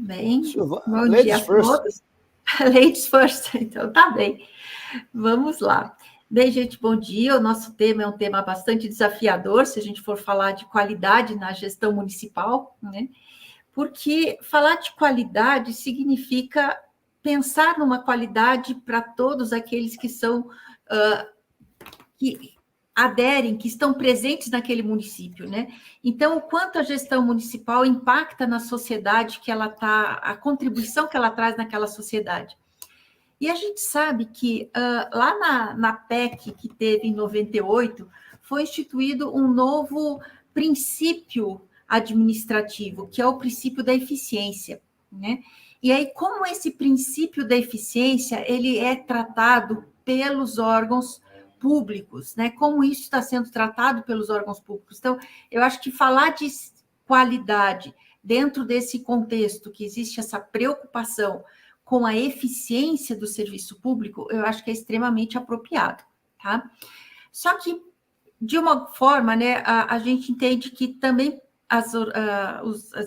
Bem, Silvana, bom ladies dia a first. todos. Ladies first, então tá bem. Vamos lá. Bem, gente, bom dia. O nosso tema é um tema bastante desafiador, se a gente for falar de qualidade na gestão municipal, né? Porque falar de qualidade significa pensar numa qualidade para todos aqueles que são que aderem, que estão presentes naquele município, né? Então, o quanto a gestão municipal impacta na sociedade que ela está, a contribuição que ela traz naquela sociedade. E a gente sabe que lá na PEC que teve em 98, foi instituído um novo princípio administrativo, que é o princípio da eficiência, né? E aí, como esse princípio da eficiência, ele é tratado pelos órgãos públicos, né? Como isso está sendo tratado pelos órgãos públicos. Então, eu acho que falar de qualidade dentro desse contexto, que existe essa preocupação com a eficiência do serviço público, eu acho que é extremamente apropriado, tá? Só que, de uma forma, né, a gente entende que também as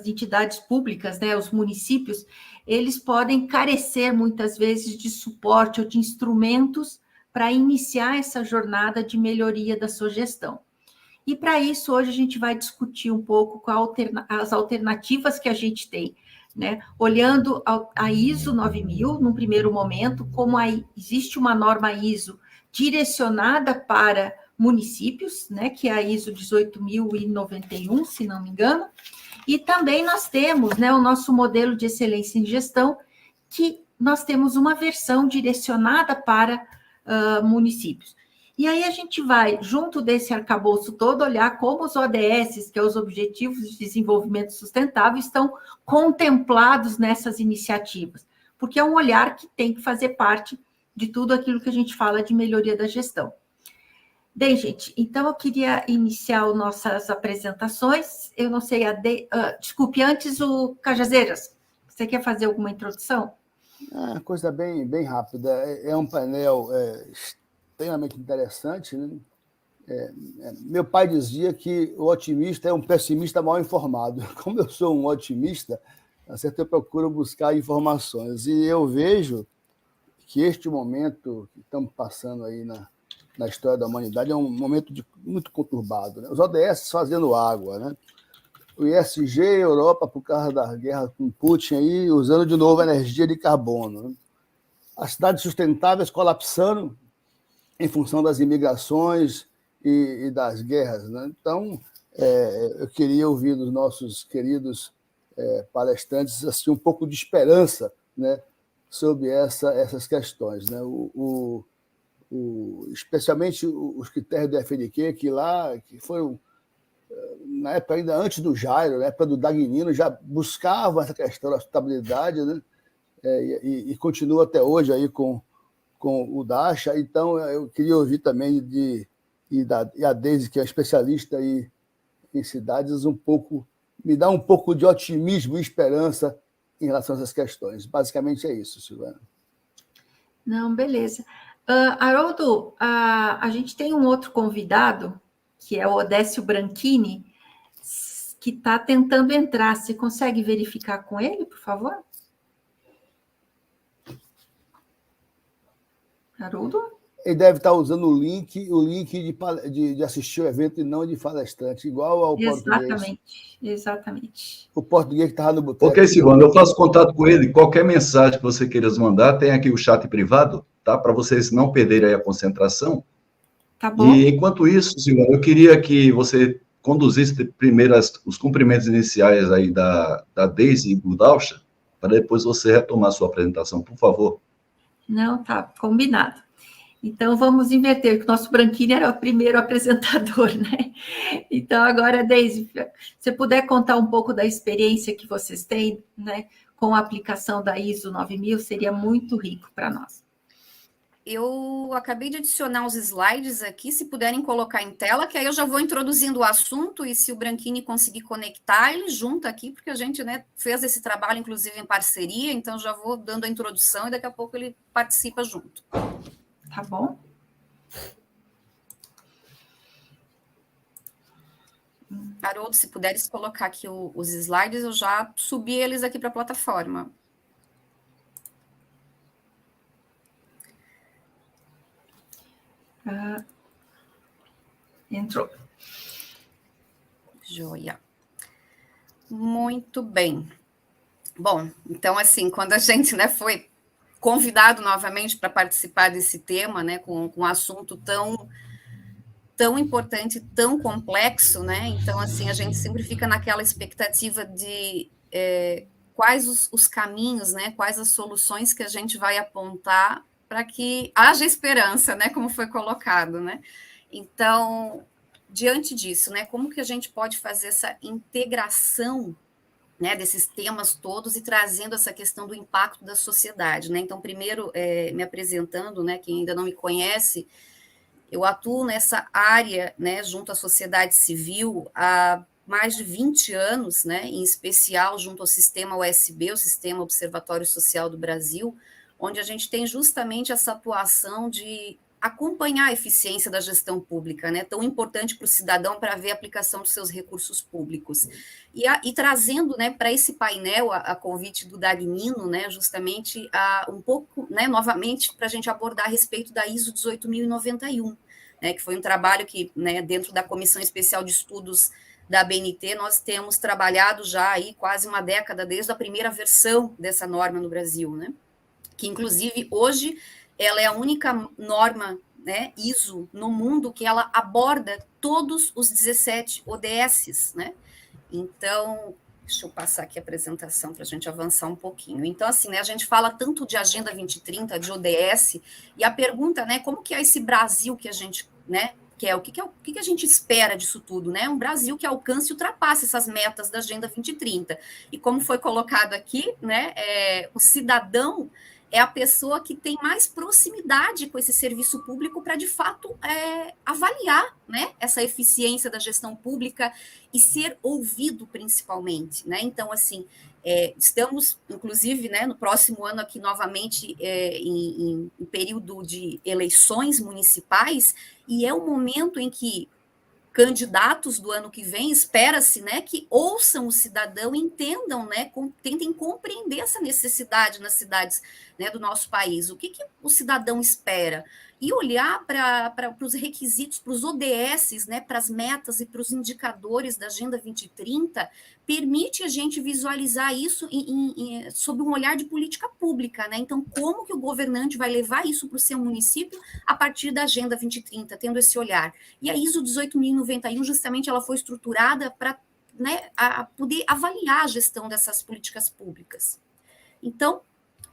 entidades públicas, né, os municípios, eles podem carecer, muitas vezes, de suporte ou de instrumentos para iniciar essa jornada de melhoria da sua gestão. E, para isso, hoje a gente vai discutir um pouco as alternativas que a gente tem, né? Olhando a ISO 9000, num primeiro momento, como existe uma norma ISO direcionada para municípios, né, que é a ISO 18091, se não me engano, e também nós temos, né, o nosso modelo de excelência em gestão, que nós temos uma versão direcionada para municípios. E aí a gente vai, junto desse arcabouço todo, olhar como os ODS, que são os Objetivos de Desenvolvimento Sustentável, estão contemplados nessas iniciativas, porque é um olhar que tem que fazer parte de tudo aquilo que a gente fala de melhoria da gestão. Bem, gente, então eu queria iniciar nossas apresentações. Eu não sei, desculpe, antes o Cajazeiras, você quer fazer alguma introdução? Coisa bem rápida. É um painel extremamente interessante, né? Meu pai dizia que o otimista é um pessimista mal informado. Como eu sou um otimista, eu procuro buscar informações. E eu vejo que este momento que estamos passando aí na história da humanidade é um momento muito conturbado, né? Os ODS fazendo água, né? O ESG, Europa, por causa da guerra com Putin, aí, usando de novo a energia de carbono, né? As cidades sustentáveis colapsando em função das imigrações e das guerras, né? Então, eu queria ouvir dos nossos queridos palestrantes assim, um pouco de esperança, né, sobre essas questões, né? Especialmente os critérios do FNQ, que foram, na época ainda antes do Jairo, na época do Dagnino, já buscavam essa questão da sustentabilidade, né? E continua até hoje aí com o Dacha. Então, eu queria ouvir também e a Deise, que é especialista aí em cidades, me dá um pouco de otimismo e esperança em relação a essas questões. Basicamente é isso, Silvana. Não, beleza. Haroldo, a gente tem um outro convidado, que é o Odécio Branchini, que está tentando entrar. Você consegue verificar com ele, por favor? Haroldo? Ele deve estar usando o link de assistir o evento e não de palestrante, igual ao português. Exatamente. O português que estava no boteco. Ok, Silvana, eu faço contato com ele. Qualquer mensagem que você queira mandar, tem aqui o chat privado, tá? Para vocês não perderem aí a concentração. Tá bom. E, enquanto isso, Silvana, eu queria que você conduzisse primeiro os cumprimentos iniciais aí da Deise e do Dalcha, para depois você retomar a sua apresentação, por favor. Não, tá combinado. Então, vamos inverter, que o nosso Branchini era o primeiro apresentador, né? Então, agora, Deise, se você puder contar um pouco da experiência que vocês têm, né, com a aplicação da ISO 9000, seria muito rico para nós. Eu acabei de adicionar os slides aqui, se puderem colocar em tela, que aí eu já vou introduzindo o assunto, e se o Branchini conseguir conectar, ele junta aqui, porque a gente, né, fez esse trabalho, inclusive, em parceria, então já vou dando a introdução e daqui a pouco ele participa junto. Tá bom? Haroldo, se puderes colocar aqui os slides, eu já subi eles aqui para a plataforma. Entrou. Joia. Muito bem. Bom, então, assim, quando a gente, né, foi convidado novamente para participar desse tema, né, com um assunto tão importante, tão complexo, né, então, assim, a gente sempre fica naquela expectativa de quais os caminhos, né, quais as soluções que a gente vai apontar para que haja esperança, né, como foi colocado, né. Então, diante disso, né, como que a gente pode fazer essa integração, né, desses temas todos e trazendo essa questão do impacto da sociedade, né? Então, primeiro, me apresentando, né, quem ainda não me conhece, eu atuo nessa área, né, junto à sociedade civil há mais de 20 anos, né, em especial junto ao sistema USB, o Sistema Observatório Social do Brasil, onde a gente tem justamente essa atuação de acompanhar a eficiência da gestão pública, né, tão importante para o cidadão para ver a aplicação dos seus recursos públicos. E trazendo, né, para esse painel, a convite do Dagnino, né, justamente um pouco, né, novamente, para a gente abordar a respeito da ISO 18091, né, que foi um trabalho que, né, dentro da Comissão Especial de Estudos da ABNT, nós temos trabalhado já aí quase uma década, desde a primeira versão dessa norma no Brasil, né, que, inclusive, hoje, ela é a única norma, né, ISO no mundo que ela aborda todos os 17 ODSs, né? Então, deixa eu passar aqui a apresentação para a gente avançar um pouquinho. Então, assim, né, a gente fala tanto de Agenda 2030, de ODS, e a pergunta, né, como que é esse Brasil que a gente, né, quer? O que a gente espera disso tudo, né? Um Brasil que alcance e ultrapasse essas metas da Agenda 2030. E como foi colocado aqui, né, o cidadão é a pessoa que tem mais proximidade com esse serviço público para, de fato, avaliar, né, essa eficiência da gestão pública e ser ouvido, principalmente, né? Então, assim, estamos, inclusive, né, no próximo ano aqui, novamente, em período de eleições municipais, e é um momento em que candidatos do ano que vem, espera-se, né, que ouçam o cidadão, entendam, né, tentem compreender essa necessidade nas cidades, né, do nosso país. O que o cidadão espera? E olhar para os requisitos, para os ODSs, né, para as metas e para os indicadores da Agenda 2030, permite a gente visualizar isso sob um olhar de política pública, né? Então, como que o governante vai levar isso para o seu município a partir da Agenda 2030, tendo esse olhar? E a ISO 18091, justamente, ela foi estruturada para, né, poder avaliar a gestão dessas políticas públicas. Então,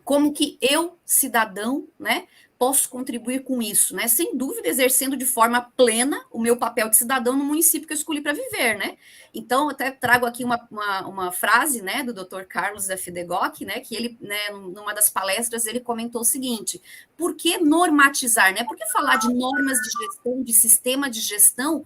como que eu, cidadão, né, posso contribuir com isso, né? Sem dúvida, exercendo de forma plena o meu papel de cidadão no município que eu escolhi para viver, né? Então, eu até trago aqui uma frase, né, do Dr. Carlos da Fedegoc, né, que ele, né, numa das palestras, ele comentou o seguinte: por que normatizar, né? Por que falar de normas de gestão, de sistema de gestão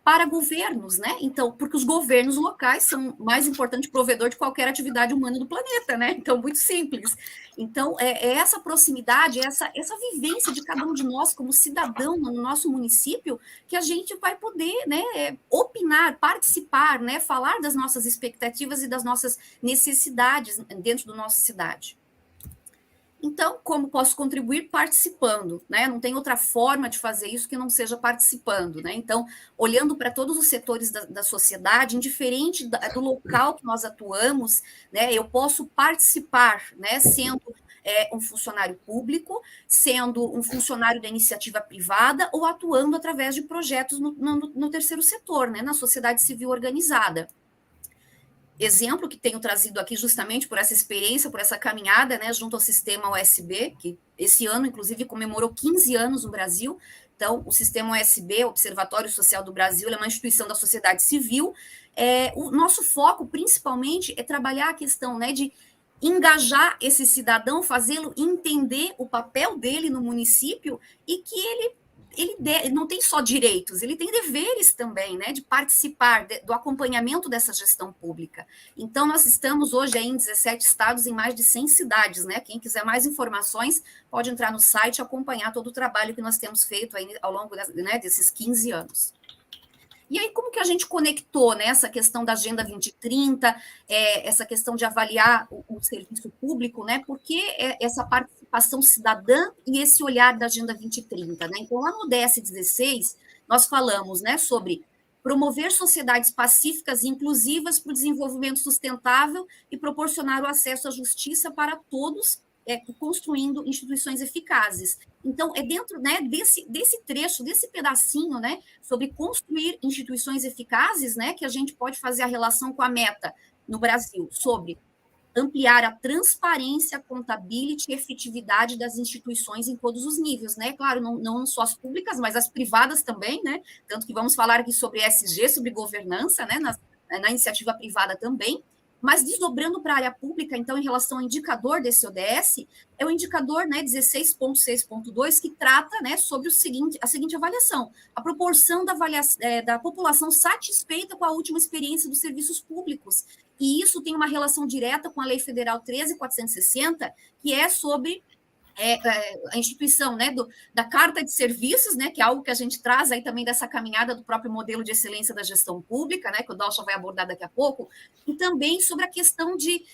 para governos, né? Então, porque os governos locais são o mais importante provedor de qualquer atividade humana do planeta, né? Então, muito simples. Então, essa proximidade, essa vivência de cada um de nós como cidadão no nosso município que a gente vai poder, né, opinar, participar, né, falar das nossas expectativas e das nossas necessidades dentro da nossa cidade. Então, como posso contribuir? Participando, né? Não tem outra forma de fazer isso que não seja participando, né? Então, olhando para todos os setores da sociedade, indiferente do local que nós atuamos, né? Eu posso participar, né? Sendo um funcionário público, sendo um funcionário da iniciativa privada ou atuando através de projetos no terceiro setor, né? Na sociedade civil organizada. Exemplo que tenho trazido aqui justamente por essa experiência, por essa caminhada, né, junto ao sistema USB, que esse ano, inclusive, comemorou 15 anos no Brasil. Então, o sistema USB, o Observatório Social do Brasil, é uma instituição da sociedade civil. O nosso foco, principalmente, é trabalhar a questão, né, de engajar esse cidadão, fazê-lo entender o papel dele no município e que ele não tem só direitos, ele tem deveres também, né, de participar do acompanhamento dessa gestão pública. Então, nós estamos hoje aí em 17 estados, em mais de 100 cidades, né? Quem quiser mais informações, pode entrar no site e acompanhar todo o trabalho que nós temos feito aí ao longo, né, desses 15 anos. E aí, como que a gente conectou, né, essa questão da Agenda 2030, essa questão de avaliar o serviço público, né? Por que essa participação cidadã e esse olhar da Agenda 2030, né? Então, lá no ODS 16, nós falamos, né, sobre promover sociedades pacíficas e inclusivas para o desenvolvimento sustentável e proporcionar o acesso à justiça para todos, construindo instituições eficazes. Então, é dentro, né, desse trecho, desse pedacinho, né, sobre construir instituições eficazes, né, que a gente pode fazer a relação com a meta no Brasil, sobre ampliar a transparência, contabilidade e efetividade das instituições em todos os níveis, né? Claro, não só as públicas, mas as privadas também, né? Tanto que vamos falar aqui sobre ESG, sobre governança, né? Na iniciativa privada também. Mas desdobrando para a área pública, então, em relação ao indicador desse ODS, é o indicador, né, 16.6.2, que trata, né, sobre a seguinte avaliação: a proporção da população satisfeita com a última experiência dos serviços públicos. E isso tem uma relação direta com a Lei Federal 13.460, que é sobre a instituição, né, da Carta de Serviços, né, que é algo que a gente traz aí também dessa caminhada do próprio modelo de excelência da gestão pública, né, que o Dalcha vai abordar daqui a pouco, e também sobre a questão de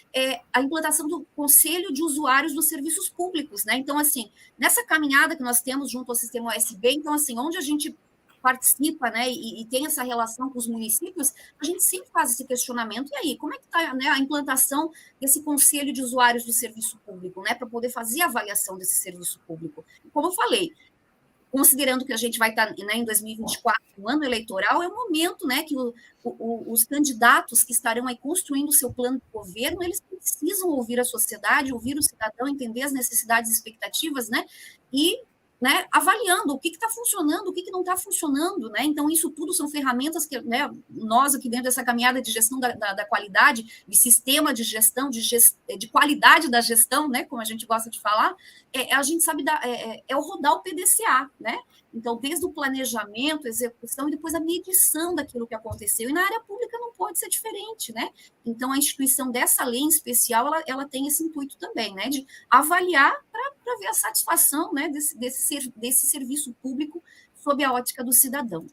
a implantação do Conselho de Usuários dos Serviços Públicos, né. Então, assim, nessa caminhada que nós temos junto ao sistema OSB, então, assim, onde a gente participa, né, e tem essa relação com os municípios, a gente sempre faz esse questionamento. E aí, como é que está, né, a implantação desse Conselho de Usuários do Serviço Público, né, para poder fazer a avaliação desse serviço público? Como eu falei, considerando que a gente vai estar, né, em 2024, um ano eleitoral, é o momento, né, que os candidatos que estarão aí construindo o seu plano de governo, eles precisam ouvir a sociedade, ouvir o cidadão, entender as necessidades e expectativas, né, e, né, avaliando o que está funcionando, o que não está funcionando, né? Então, isso tudo são ferramentas que, né, nós aqui dentro dessa caminhada de gestão da qualidade, de sistema de gestão, de qualidade da gestão, né, como a gente gosta de falar, a gente sabe o rodar o PDCA, né? Então, desde o planejamento, execução e depois a medição daquilo que aconteceu. E na área pública não pode ser diferente, né? Então, a instituição dessa lei em especial, ela tem esse intuito também, né, de avaliar para ver a satisfação, né, desse serviço público sob a ótica do cidadão.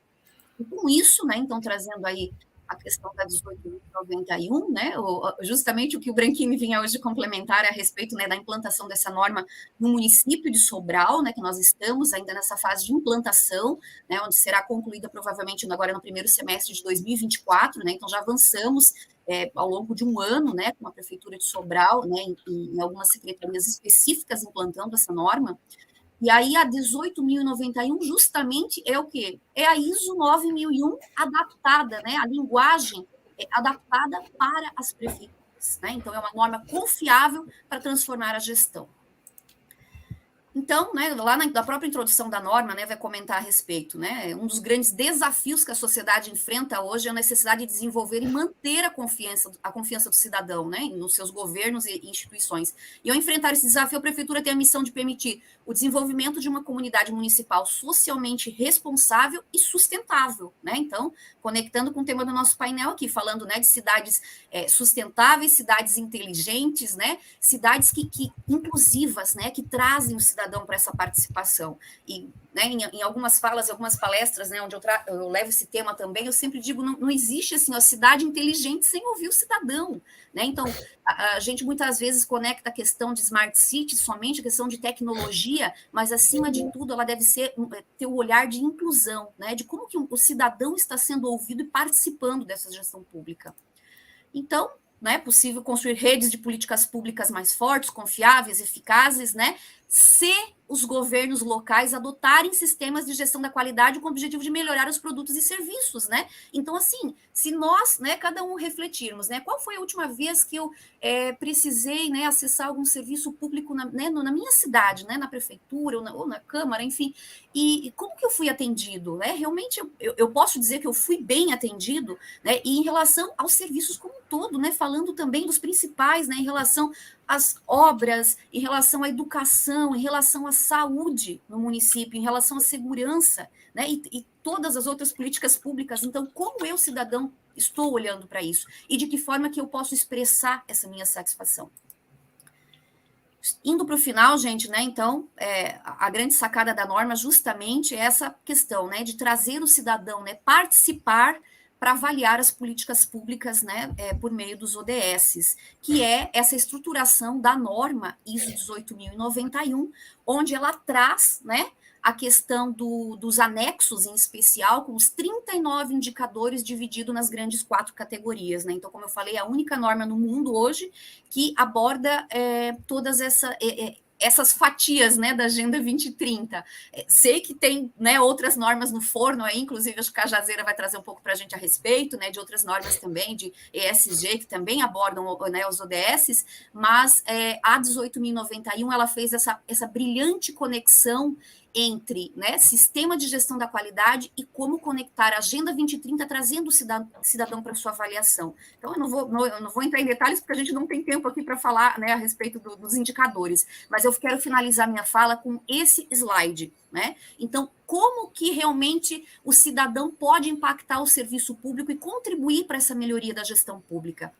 E com isso, né, então, trazendo aí a questão da 18.091, né, justamente o que o Branchini vinha hoje complementar a respeito, né, da implantação dessa norma no município de Sobral, né, que nós estamos ainda nessa fase de implantação, né, onde será concluída provavelmente agora no primeiro semestre de 2024, né, então já avançamos ao longo de um ano, né, com a Prefeitura de Sobral, né, em algumas secretarias específicas implantando essa norma. E aí a 18.091 justamente é o quê? É a ISO 9001 adaptada, né? A linguagem adaptada para as prefeituras, né? Então é uma norma confiável para transformar a gestão. Então, né, lá na própria introdução da norma, né, vai comentar a respeito, né, um dos grandes desafios que a sociedade enfrenta hoje é a necessidade de desenvolver e manter a confiança do cidadão, né, nos seus governos e instituições. E ao enfrentar esse desafio, a prefeitura tem a missão de permitir o desenvolvimento de uma comunidade municipal socialmente responsável e sustentável, né, então, conectando com o tema do nosso painel aqui, falando, né, de cidades sustentáveis, cidades inteligentes, né, cidades inclusivas, né, que trazem o cidadão para essa participação. E, né, em algumas falas, algumas palestras, né, onde eu levo esse tema também, eu sempre digo, não existe assim, a cidade inteligente sem ouvir o cidadão, né? Então, a gente muitas vezes conecta a questão de smart city somente a questão de tecnologia, mas acima de tudo ela deve ter o olhar de inclusão, né, de como que o cidadão está sendo ouvido e participando dessa gestão pública. Então, não é possível construir redes de políticas públicas mais fortes, confiáveis, eficazes, né, se os governos locais adotarem sistemas de gestão da qualidade com o objetivo de melhorar os produtos e serviços, né? Então, assim, se nós, né, cada um refletirmos, né, qual foi a última vez que eu precisei, né, acessar algum serviço público na minha cidade, né, na prefeitura ou na Câmara, enfim, e como que eu fui atendido, né? Realmente, eu posso dizer que eu fui bem atendido, né, e em relação aos serviços como um todo, né, falando também dos principais, né, em relação às obras, em relação à educação, em relação à saúde no município, em relação à segurança, né, e todas as outras políticas públicas. Então, como eu, cidadão, estou olhando para isso? E de que forma que eu posso expressar essa minha satisfação? Indo para o final, gente, né? Então, a grande sacada da norma justamente é essa questão, né, de trazer o cidadão, né, participar para avaliar as políticas públicas, né, por meio dos ODSs, que é essa estruturação da norma ISO 18091, onde ela traz, né, a questão dos anexos, em especial, com os 39 indicadores divididos nas grandes 4 categorias, né? Então, como eu falei, a única norma no mundo hoje que aborda todas essas fatias, né, da Agenda 2030. Sei que tem, né, outras normas no forno aí, inclusive acho que a Jazeira vai trazer um pouco para a gente a respeito, né, de outras normas também, de ESG, que também abordam, né, os ODSs, mas a 18.091, ela fez essa brilhante conexão entre, né, sistema de gestão da qualidade e como conectar a Agenda 2030, trazendo o cidadão para sua avaliação. Então, eu não vou entrar em detalhes, porque a gente não tem tempo aqui para falar, né, a respeito dos indicadores, mas eu quero finalizar minha fala com esse slide, né? Então, como que realmente o cidadão pode impactar o serviço público e contribuir para essa melhoria da gestão pública?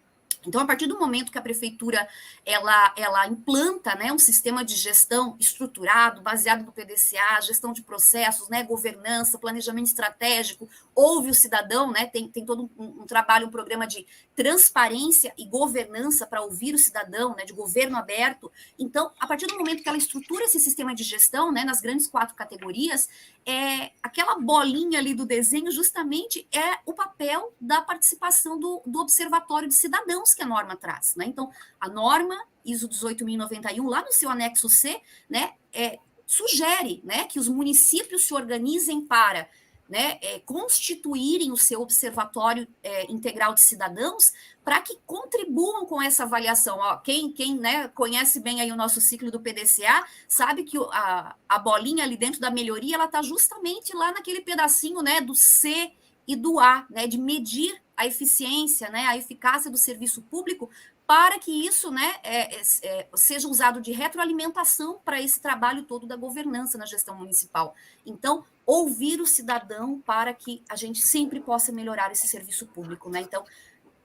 Então, a partir do momento que a prefeitura ela implanta, né, um sistema de gestão estruturado, baseado no PDCA, gestão de processos, né, governança, planejamento estratégico, ouve o cidadão, né, tem todo um trabalho, um programa de transparência e governança para ouvir o cidadão, né, de governo aberto. Então, a partir do momento que ela estrutura esse sistema de gestão, né, nas grandes 4 categorias, aquela bolinha ali do desenho justamente é o papel da participação do observatório de cidadãos que a norma traz, né? Então, a norma ISO 18.091, lá no seu anexo C, né, sugere, né, que os municípios se organizem para, né, constituírem o seu observatório integral de cidadãos para que contribuam com essa avaliação. Ó, quem né, conhece bem aí o nosso ciclo do PDCA sabe que a bolinha ali dentro da melhoria, ela está justamente lá naquele pedacinho, né, do C e do A, né, de medir a eficiência, né, a eficácia do serviço público, para que isso, né, seja usado de retroalimentação para esse trabalho todo da governança na gestão municipal. Então, ouvir o cidadão para que a gente sempre possa melhorar esse serviço público, né? Então,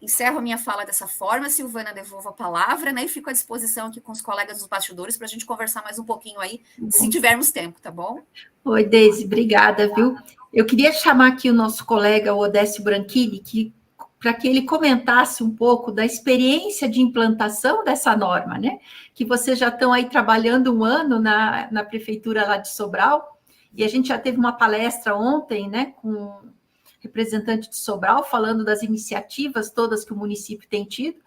encerro a minha fala dessa forma, Silvana, devolvo a palavra, né, e fico à disposição aqui com os colegas dos bastidores para a gente conversar mais um pouquinho aí, se tivermos tempo, tá bom? Oi, Deise, obrigada, viu? Eu queria chamar aqui o nosso colega, o Odécio Branchini, para que ele comentasse um pouco da experiência de implantação dessa norma, né? Que vocês já estão aí trabalhando um ano na prefeitura lá de Sobral, e a gente já teve uma palestra ontem, né, com representante de Sobral, falando das iniciativas todas que o município tem tido,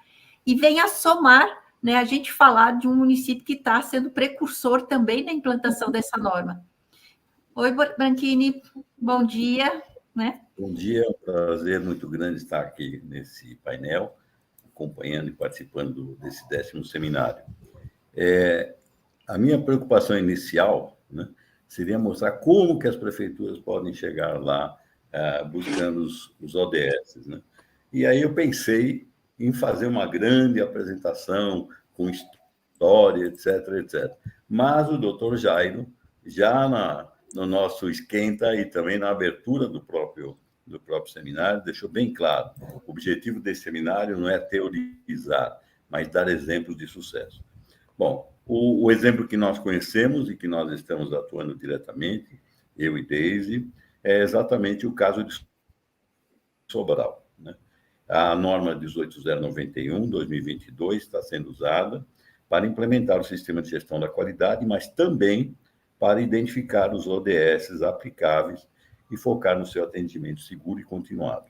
e vem a somar, né, a gente falar de um município que está sendo precursor também na implantação dessa norma. Oi, Branchini, bom dia, né? Bom dia, é um prazer muito grande estar aqui nesse painel, acompanhando e participando desse 10º seminário. A minha preocupação inicial, né, seria mostrar como que as prefeituras podem chegar lá buscando os ODS, né? E aí eu pensei em fazer uma grande apresentação com história, etc, etc. Mas o doutor Jairo, já no nosso esquenta e também na abertura do próprio seminário, deixou bem claro, o objetivo desse seminário não é teorizar, mas dar exemplos de sucesso. Bom, o exemplo que nós conhecemos e que nós estamos atuando diretamente, eu e Deise, é exatamente o caso de Sobral, né? A norma 18.091/2022 está sendo usada para implementar o sistema de gestão da qualidade, mas também para identificar os ODS aplicáveis e focar no seu atendimento seguro e continuado.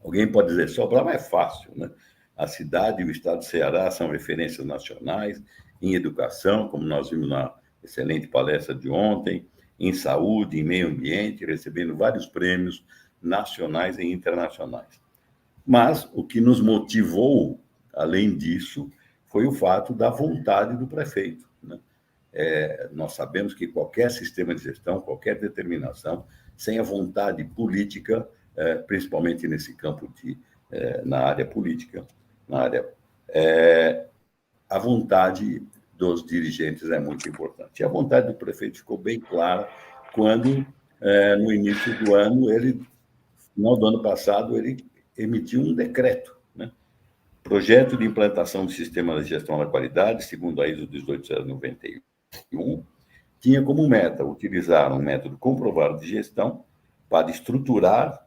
Alguém pode dizer, Sobral é fácil, né? A cidade e o estado do Ceará são referências nacionais em educação, como nós vimos na excelente palestra de ontem, em saúde, em meio ambiente, recebendo vários prêmios nacionais e internacionais. Mas o que nos motivou, além disso, foi o fato da vontade do prefeito, né? Nós sabemos que qualquer sistema de gestão, qualquer determinação, sem a vontade política, principalmente nesse campo na área política, a vontade dos dirigentes é muito importante. E a vontade do prefeito ficou bem clara quando, no início do ano, no final do ano passado, ele emitiu um decreto, né, Projeto de implantação do sistema de gestão da qualidade, segundo a ISO 18091, tinha como meta utilizar um método comprovado de gestão para estruturar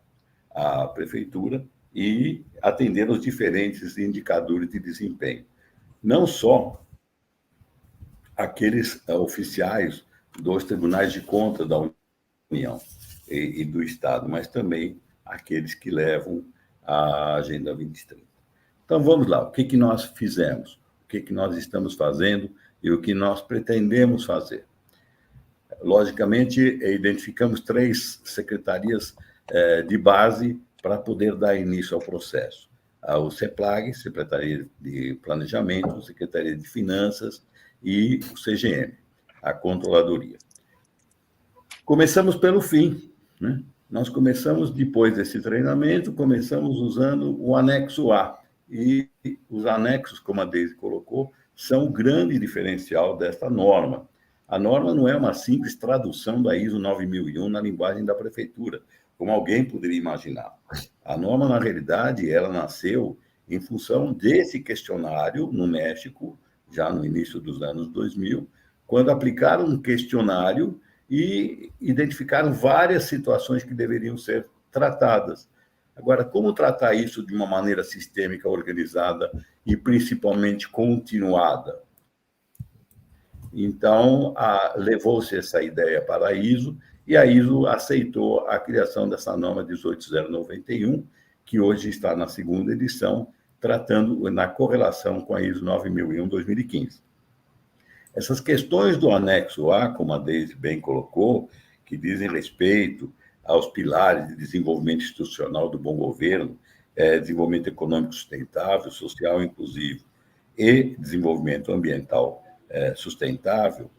a prefeitura e atender aos diferentes indicadores de desempenho. Não só aqueles oficiais dos tribunais de contas da União e do Estado, mas também aqueles que levam a Agenda 2030. Então, vamos lá. O que nós fizemos? O que nós estamos fazendo e o que nós pretendemos fazer? Logicamente, identificamos 3 secretarias de base para poder dar início ao processo. O CEPLAG, Secretaria de Planejamento, Secretaria de Finanças e o CGM, a Controladoria. Começamos pelo fim, né? Nós começamos, depois desse treinamento, começamos usando o anexo A. E os anexos, como a Deise colocou, são o grande diferencial desta norma. A norma não é uma simples tradução da ISO 9001 na linguagem da prefeitura, como alguém poderia imaginar. A norma, na realidade, ela nasceu em função desse questionário no México, já no início dos anos 2000, quando aplicaram um questionário e identificaram várias situações que deveriam ser tratadas. Agora, como tratar isso de uma maneira sistêmica, organizada e principalmente continuada? Então, levou-se essa ideia para a ISO, e a ISO aceitou a criação dessa norma 18091, que hoje está na 2ª edição, tratando na correlação com a ISO 9001-2015. Essas questões do anexo A, como a Deise bem colocou, que dizem respeito aos pilares de desenvolvimento institucional do bom governo, desenvolvimento econômico sustentável, social inclusivo e desenvolvimento ambiental sustentável,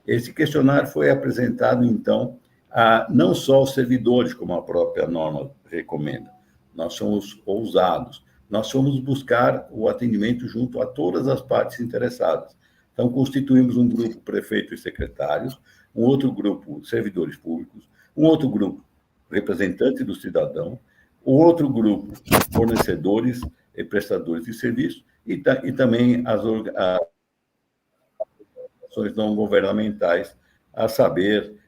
esse questionário foi apresentado, então, a não só os servidores, como a própria norma recomenda. Nós somos ousados. Nós fomos buscar o atendimento junto a todas as partes interessadas. Então, constituímos um grupo prefeito e secretários, um outro grupo servidores públicos, um outro grupo representantes do cidadão, um outro grupo fornecedores e prestadores de serviço, e também as organizações não governamentais, a saber,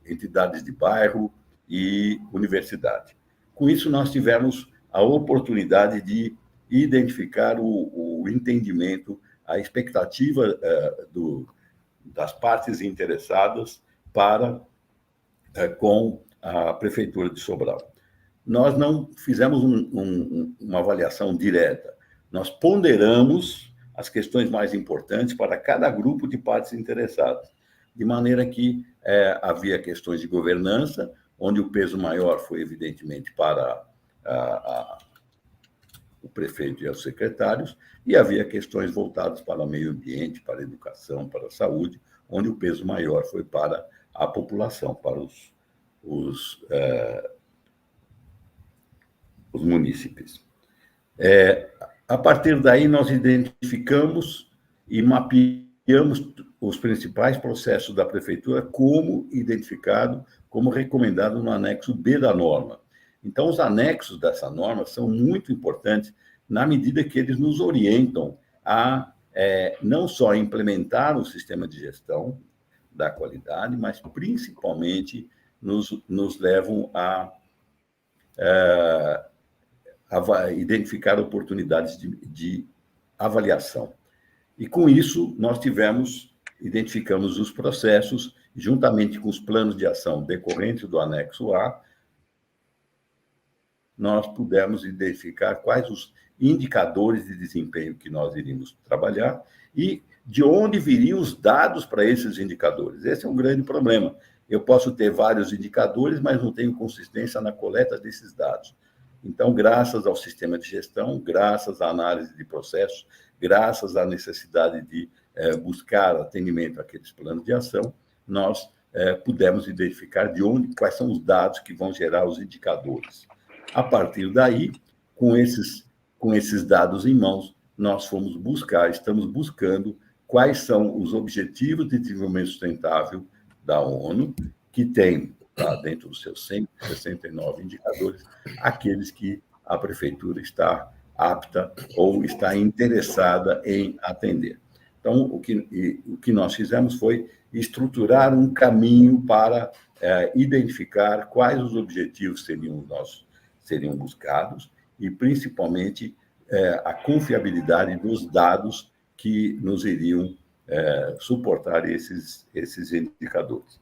entidades de bairro e universidade. Com isso, nós tivemos a oportunidade de identificar o entendimento, a expectativa das partes interessadas para com a Prefeitura de Sobral. Nós não fizemos uma avaliação direta, nós ponderamos as questões mais importantes para cada grupo de partes interessadas, de maneira que havia questões de governança, onde o peso maior foi, evidentemente, para o prefeito e os secretários, e havia questões voltadas para o meio ambiente, para a educação, para a saúde, onde o peso maior foi para a população, para os munícipes. A partir daí, nós identificamos e mapeamos os principais processos da prefeitura como identificado, como recomendado no anexo B da norma. Então, os anexos dessa norma são muito importantes na medida que eles nos orientam a não só implementar o sistema de gestão da qualidade, mas principalmente nos levam a identificar oportunidades de avaliação. E, com isso, nós identificamos os processos, juntamente com os planos de ação decorrentes do anexo A, nós pudemos identificar quais os indicadores de desempenho que nós iríamos trabalhar e de onde viriam os dados para esses indicadores. Esse é um grande problema. Eu posso ter vários indicadores, mas não tenho consistência na coleta desses dados. Então, graças ao sistema de gestão, graças à análise de processos, graças à necessidade de buscar atendimento àqueles planos de ação, nós pudemos identificar quais são os dados que vão gerar os indicadores. A partir daí, com esses dados em mãos, nós estamos buscando quais são os objetivos de desenvolvimento sustentável da ONU, que tem, dentro dos seus 169 indicadores, aqueles que a prefeitura está apta ou está interessada em atender. Então, o que nós fizemos foi estruturar um caminho para identificar quais os objetivos seriam buscados e, principalmente, a confiabilidade dos dados que nos iriam suportar esses indicadores.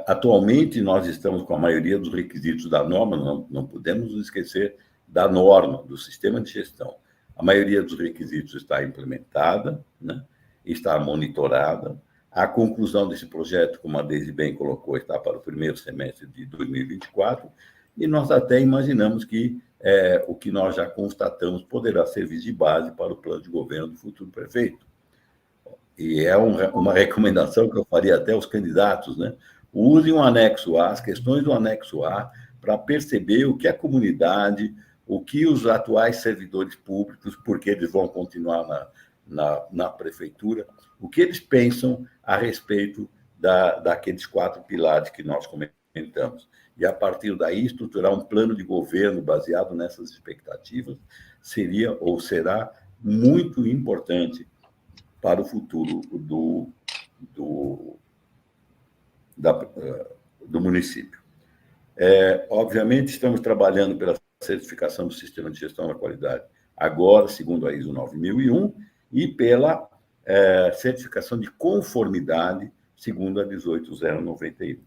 Atualmente, nós estamos com a maioria dos requisitos da norma, não podemos nos esquecer da norma, do sistema de gestão. A maioria dos requisitos está implementada, né? Está monitorada. A conclusão desse projeto, como a Deise bem colocou, está para o primeiro semestre de 2024, e nós até imaginamos que o que nós já constatamos poderá servir de base para o plano de governo do futuro prefeito. E é uma recomendação que eu faria até aos candidatos, né? Usem o anexo A, as questões do anexo A, para perceber o que a comunidade, o que os atuais servidores públicos, porque eles vão continuar na prefeitura, o que eles pensam a respeito daqueles 4 pilares que nós comentamos. E, a partir daí, estruturar um plano de governo baseado nessas expectativas seria ou será muito importante para o futuro do município. Obviamente, estamos trabalhando pela certificação do Sistema de Gestão da Qualidade, agora, segundo a ISO 9001, e pela certificação de conformidade, segundo a 18091.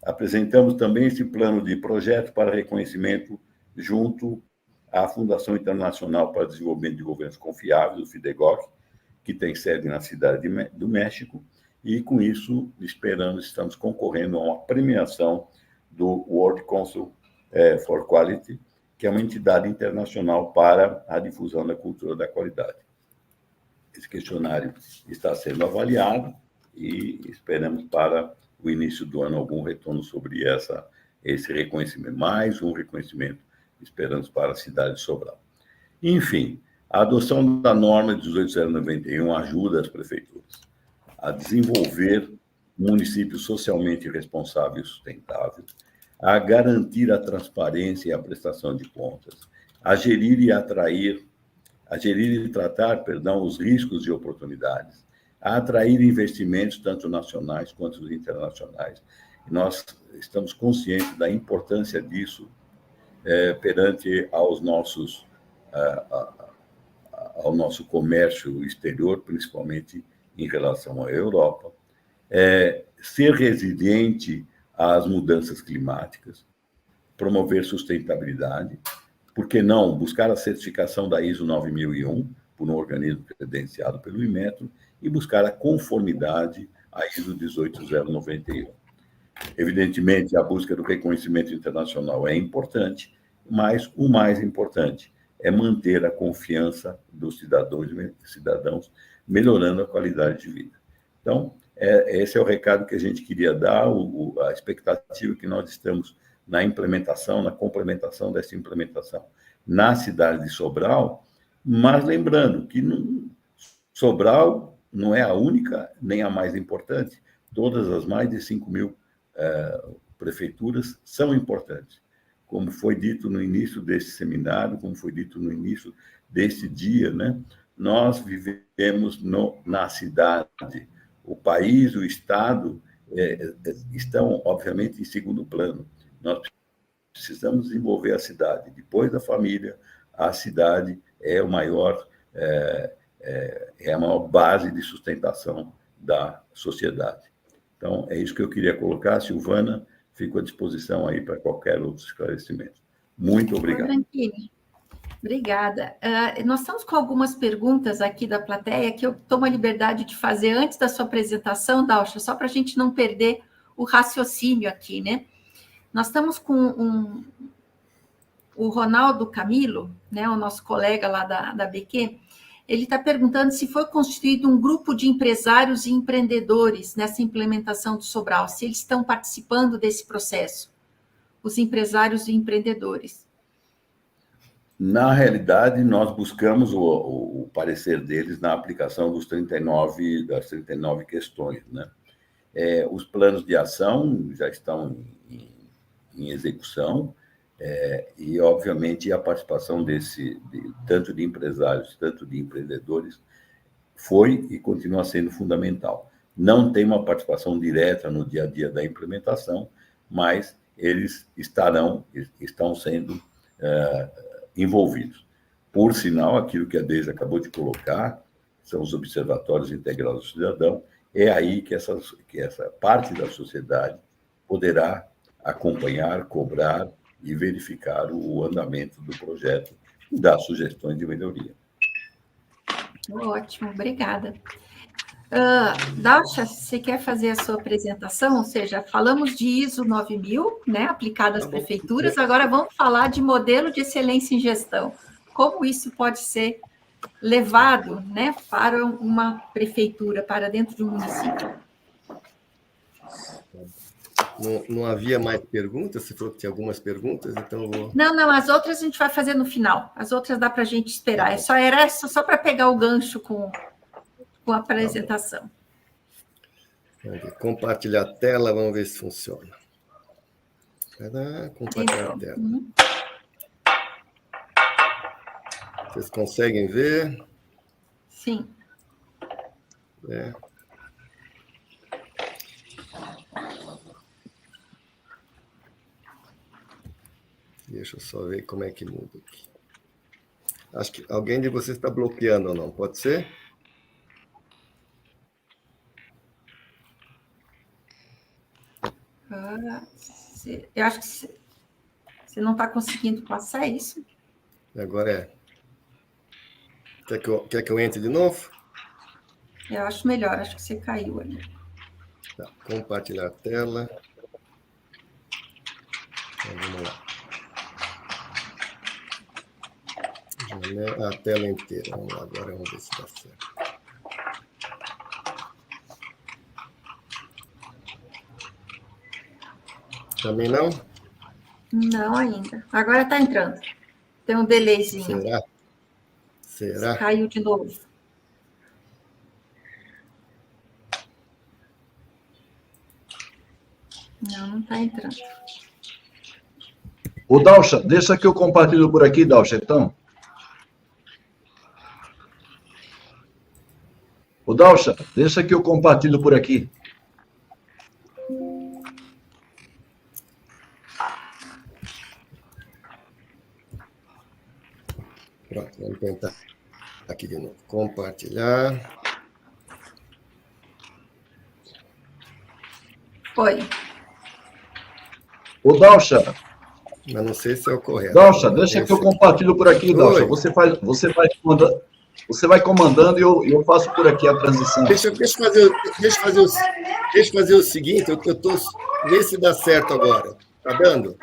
Apresentamos também esse plano de projeto para reconhecimento junto à Fundação Internacional para o Desenvolvimento de Governos Confiáveis, o FIDEGOC, que tem sede na cidade do México, e, com isso, estamos concorrendo a uma premiação do World Council for Quality, que é uma entidade internacional para a difusão da cultura da qualidade. Esse questionário está sendo avaliado e esperamos para o início do ano algum retorno sobre esse reconhecimento. Mais um reconhecimento, esperamos para a cidade de Sobral. Enfim, a adoção da norma 18091 ajuda as prefeituras a desenvolver um município socialmente responsável e sustentável, a garantir a transparência e a prestação de contas, a gerir e tratar, os riscos e oportunidades, a atrair investimentos, tanto nacionais quanto internacionais. E nós estamos conscientes da importância disso perante ao nosso comércio exterior, principalmente em relação à Europa, ser resiliente às mudanças climáticas, promover sustentabilidade, por que não buscar a certificação da ISO 9001, por um organismo credenciado pelo Inmetro, e buscar a conformidade à ISO 18091. Evidentemente, a busca do reconhecimento internacional é importante, mas o mais importante é manter a confiança dos cidadãos, melhorando a qualidade de vida. Então, esse é o recado que a gente queria dar, a expectativa que nós estamos na implementação, na complementação dessa implementação na cidade de Sobral, mas lembrando que Sobral não é a única nem a mais importante, todas as mais de 5.000 prefeituras são importantes. Como foi dito no início desse seminário, como foi dito no início desse dia, né? Nós vivemos na cidade. O país, o Estado, estão, obviamente, em segundo plano. Nós precisamos desenvolver a cidade. Depois da família, a cidade é a maior base de sustentação da sociedade. Então, é isso que eu queria colocar. Silvana, fico à disposição aí para qualquer outro esclarecimento. Muito obrigado. Branchini, obrigada. Nós estamos com algumas perguntas aqui da plateia que eu tomo a liberdade de fazer antes da sua apresentação, Dalcha, só para a gente não perder o raciocínio aqui, né? Nós estamos com o Ronaldo Camilo, né, o nosso colega lá da BQ, ele está perguntando se foi constituído um grupo de empresários e empreendedores nessa implementação do Sobral, se eles estão participando desse processo, os empresários e empreendedores. Na realidade, nós buscamos o parecer deles na aplicação das 39 questões, né? Os planos de ação já estão em execução, E, obviamente, a participação tanto de empresários, tanto de empreendedores, foi e continua sendo fundamental. Não tem uma participação direta no dia a dia da implementação, mas eles estão sendo envolvidos. Por sinal, aquilo que a Deise acabou de colocar, são os observatórios integrados do cidadão, é aí que essa parte da sociedade poderá acompanhar, cobrar e verificar o andamento do projeto e dar sugestões de melhoria. Ótimo, obrigada. Dalcha, você quer fazer a sua apresentação? Ou seja, falamos de ISO 9000, né, aplicado às prefeituras, agora vamos falar de modelo de excelência em gestão. Como isso pode ser levado, né, para uma prefeitura, para dentro de um município? Não havia mais perguntas? Você falou que tinha algumas perguntas, então eu vou... Não, as outras a gente vai fazer no final. As outras dá para a gente esperar. Era só para pegar o gancho com a apresentação. Compartilhar a tela, vamos ver se funciona. Compartilhar a tela. Vocês conseguem ver? Sim. Deixa eu só ver como é que muda aqui. Acho que alguém de vocês está bloqueando ou não, pode ser? Eu acho que você não está conseguindo passar isso. Agora é. Quer que eu entre de novo? Eu acho melhor, acho que você caiu ali. Tá, compartilhar a tela. Então, vamos lá. A tela inteira. Vamos lá, agora vamos ver se dá certo. Também não? Não ainda. Agora está entrando. Tem um delayzinho. Será? Caiu de novo. Não está entrando. Ô, Dalcha, deixa que eu compartilho por aqui, Dalcha, então. Ô, Dalcha, deixa que eu compartilho por aqui. Pronto, vamos tentar aqui de novo. Compartilhar. Foi. Ô, Dalcha. Mas não sei se é o correto. Dalcha, deixa que eu compartilho por aqui, Dalcha. Você vai comandando e eu faço por aqui a transição. Deixa eu fazer o seguinte, eu estou... Vê se dá certo agora. Tá dando?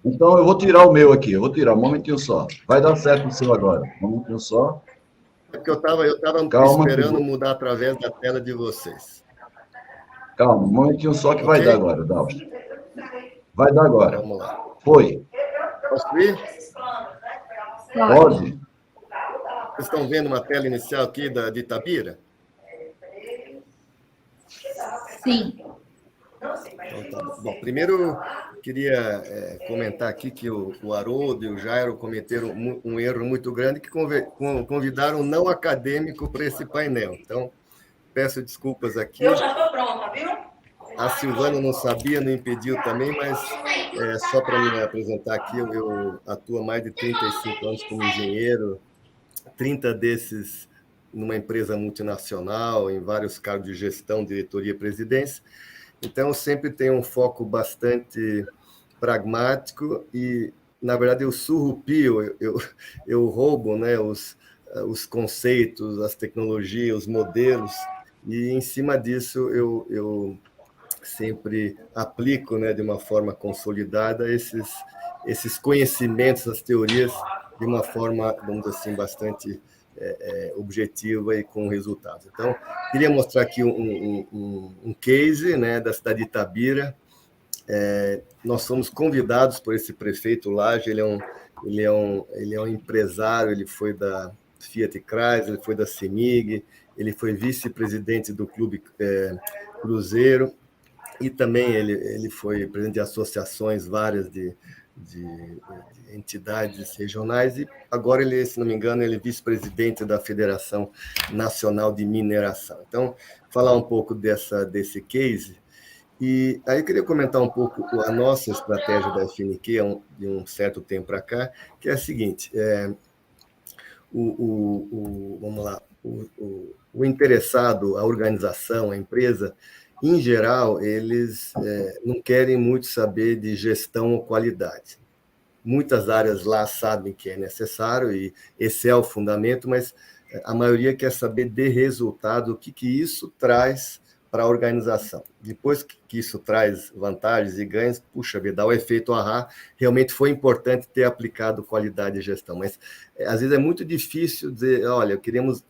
Então, eu vou tirar o meu aqui. Um momentinho só. Vai dar certo o seu agora. Um momentinho só. É porque eu estava esperando mudar através da tela de vocês. Calma, um momentinho só que vai dar agora, Dalcha. Vai dar agora. Vamos lá. Foi. Posso ir? Pode. Vocês estão vendo uma tela inicial aqui de Itabira? Sim. Então, tá bom. Bom, primeiro, queria comentar aqui que o Haroldo e o Jairo cometeram um erro muito grande, que convidaram um não acadêmico para esse painel. Então, peço desculpas aqui. Eu já estou pronta, viu? A Silvana não sabia, não impediu também, mas só para me apresentar aqui, eu atuo há mais de 35 anos como engenheiro, 30 desses numa empresa multinacional, em vários cargos de gestão, diretoria e presidência. Então, eu sempre tenho um foco bastante pragmático e, na verdade, eu surrupio, eu roubo, né, os conceitos, as tecnologias, os modelos, e, em cima disso, eu sempre aplico, né, de uma forma consolidada esses conhecimentos, as teorias, de uma forma, vamos dizer assim, bastante objetiva e com resultados. Então, queria mostrar aqui um case, né, da cidade de Itabira. Nós somos convidados por esse prefeito Lage, ele é um empresário, ele foi da Fiat Chrysler, ele foi da CEMIG, ele foi vice-presidente do Clube Cruzeiro, e também ele foi presidente de associações várias de de entidades regionais, e agora ele, se não me engano, ele é vice-presidente da Federação Nacional de Mineração. Então, falar um pouco desse case. E aí eu queria comentar um pouco a nossa estratégia da FNQ de um certo tempo para cá, que é a seguinte: vamos lá, o interessado, a organização, a empresa, em geral, eles não querem muito saber de gestão ou qualidade. Muitas áreas lá sabem que é necessário, e esse é o fundamento, mas a maioria quer saber de resultado, o que isso traz para a organização. Depois que isso traz vantagens e ganhos, puxa vida, dá o efeito ahá, realmente foi importante ter aplicado qualidade e gestão. Mas, às vezes, é muito difícil dizer, olha, queremos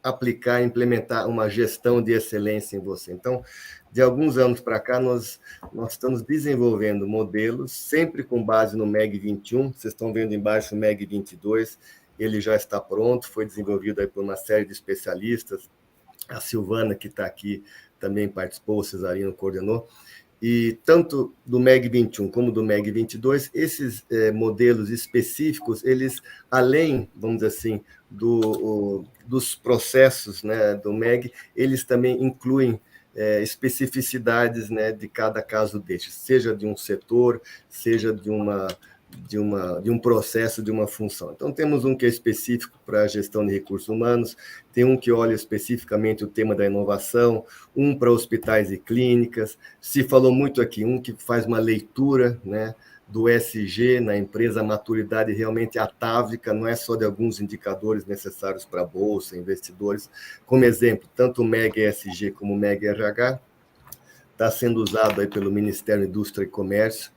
aplicar, implementar uma gestão de excelência em você. Então, de alguns anos para cá, nós estamos desenvolvendo modelos, sempre com base no MEG 21, vocês estão vendo embaixo o MEG 22, ele já está pronto, foi desenvolvido aí por uma série de especialistas, a Silvana, que está aqui, também participou, o Cesarino coordenou, e tanto do MEG 21 como do MEG 22, esses modelos específicos, eles, além, vamos dizer assim, dos processos, né, do MEG, eles também incluem especificidades, né, de cada caso destes, seja de um setor, seja de um processo, de uma função. Então, temos um que é específico para a gestão de recursos humanos, tem um que olha especificamente o tema da inovação, um para hospitais e clínicas, se falou muito aqui, um que faz uma leitura, né, do ESG na empresa, a maturidade realmente atávica, não é só de alguns indicadores necessários para a Bolsa, investidores. Como exemplo, tanto o MEG ESG como o MEG RH está sendo usado aí pelo Ministério da Indústria e Comércio,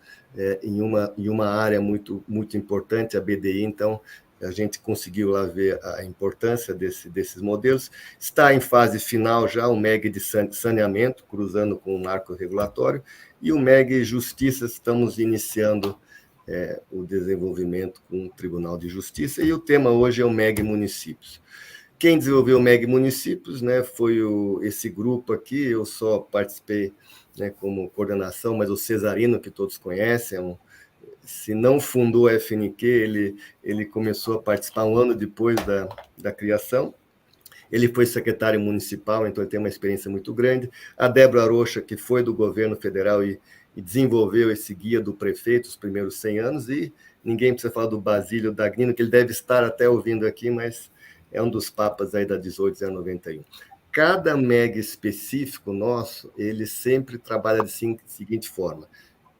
em uma área muito, muito importante, a BDI. Então, a gente conseguiu lá ver a importância desses modelos. Está em fase final já o MEG de saneamento, cruzando com o marco regulatório, e o MEG Justiça, estamos iniciando o desenvolvimento com o Tribunal de Justiça, e o tema hoje é o MEG Municípios. Quem desenvolveu o MEG Municípios, né, foi esse grupo aqui, eu só participei, né, como coordenação, mas o Cesarino, que todos conhecem, se não fundou a FNQ, ele começou a participar um ano depois da criação. Ele foi secretário municipal, então ele tem uma experiência muito grande. A Débora Rocha, que foi do governo federal e desenvolveu esse guia do prefeito, os primeiros 100 anos, e ninguém precisa falar do Basílio Dagnino, que ele deve estar até ouvindo aqui, mas é um dos papas aí da 1891. Cada MEG específico nosso, ele sempre trabalha da seguinte forma: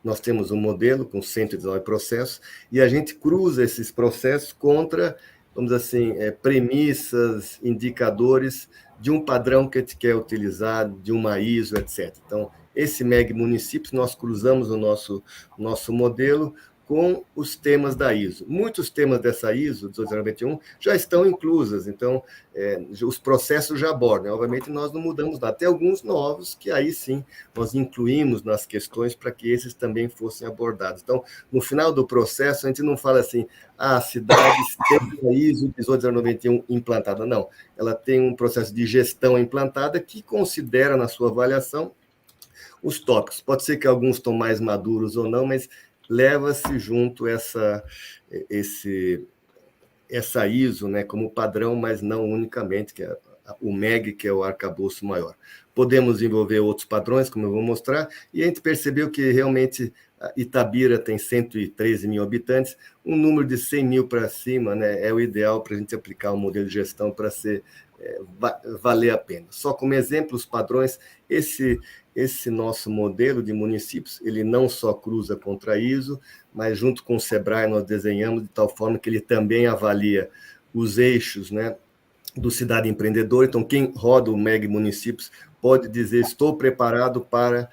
nós temos um modelo com 119 processos, e a gente cruza esses processos contra, vamos dizer assim, premissas, indicadores de um padrão que a gente quer utilizar, de uma ISO, etc. Então, esse MEG Municípios, nós cruzamos o nosso modelo com os temas da ISO. Muitos temas dessa ISO, 18091, já estão inclusos, então os processos já abordam. Obviamente, nós não mudamos nada. Tem alguns novos que aí sim nós incluímos nas questões para que esses também fossem abordados. Então, no final do processo, a gente não fala assim, a cidade tem a ISO 18091 implantada. Não, ela tem um processo de gestão implantada que considera na sua avaliação os tópicos. Pode ser que alguns estão mais maduros ou não, mas leva-se junto essa ISO, né, como padrão, mas não unicamente, que é o MEG, que é o arcabouço maior. Podemos envolver outros padrões, como eu vou mostrar, e a gente percebeu que realmente Itabira tem 113 mil habitantes, um número de 100 mil para cima, né, é o ideal para a gente aplicar um modelo de gestão para valer a pena. Só como exemplo, os padrões, esse nosso modelo de municípios, ele não só cruza contra a ISO, mas junto com o SEBRAE nós desenhamos de tal forma que ele também avalia os eixos, né, do Cidade Empreendedora. Então, quem roda o MEG Municípios pode dizer, estou preparado para